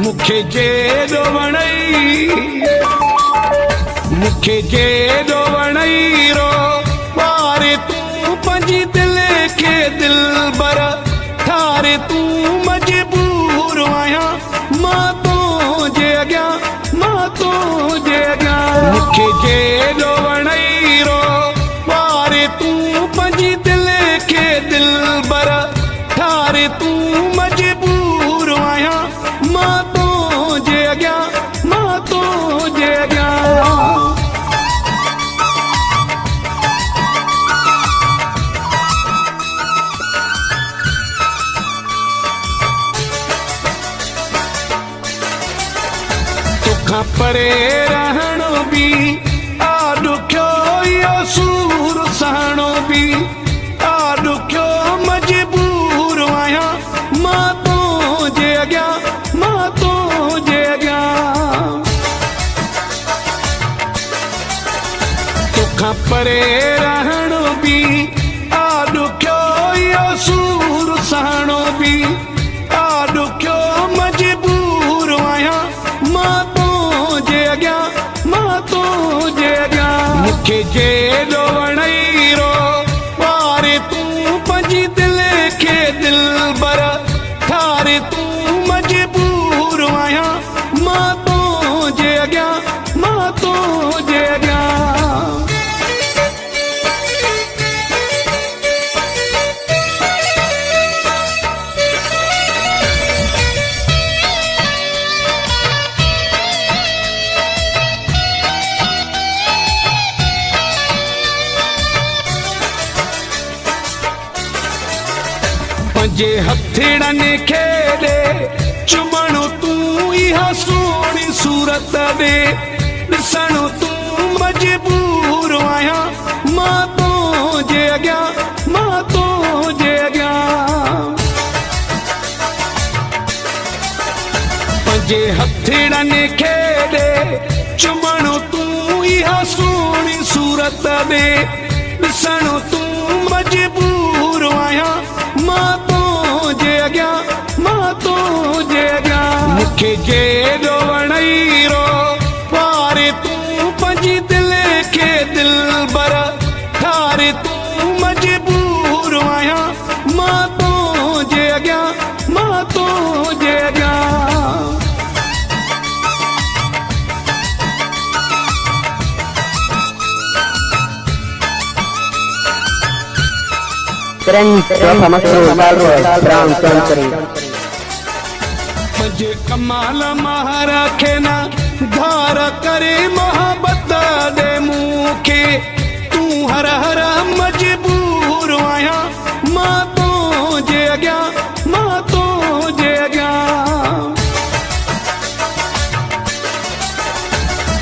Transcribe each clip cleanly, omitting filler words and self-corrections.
मुखे जेॾो वणई रो वारे तूं पंहिंजी दिल खे दिलबर ठारे तूं मजबूर आहियां मां तुंहिंजे अॻियां मुखे जेॾो वणई रो वारे तूं पंहिंजी दिल खे दिलबर ठारे तूं मजबूर आहियां मां तुंहिंजे अॻियां तोखां परे रहणो बि ॾुखियो इहो सूर सहणो बि ॾुखियो मजबूर आहियां मां तुंहिंजे अॻियां तोखां परे रहणो बि ॾुखियो इहो सूर सहणो बि ॾुखियो मजबूर आहियां मां तुंहिंजे अॻियां मुखे जेॾो वणई रो वारे तूं पंहिंजी दिल खे दिलबर ठारे तूं मजबूर आहियां मां तुंहिंजे अॻियां पंहिंजे हथड़नि खे ॾे चुमणो तूं इहा सोणी सूरत ॾे ॾिसणो तूं मजबूर आहियां मां तुंहिंजे अॻियां पंहिंजे हथड़नि खे ॾे चुमणो तूं इहा सोणी सूरत ॾे ॾिसणो तूं मजबूर आहियां मां तुंहिंजे अॻियां मुखे जेॾो वणई रो वारे तूं पंहिंजी दिल खे दिलबर ठारे तूं मजबूर आहियां मां तुंहिंजे अॻियां पंहिंजे कमाल मां रखे न धार करे मोहबत ॾे मूंखे तूं हर हर मजबूर आहियां मां तुंहिंजे अॻियां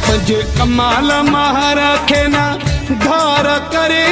पंहिंजे कमाल मां रखे न धार करे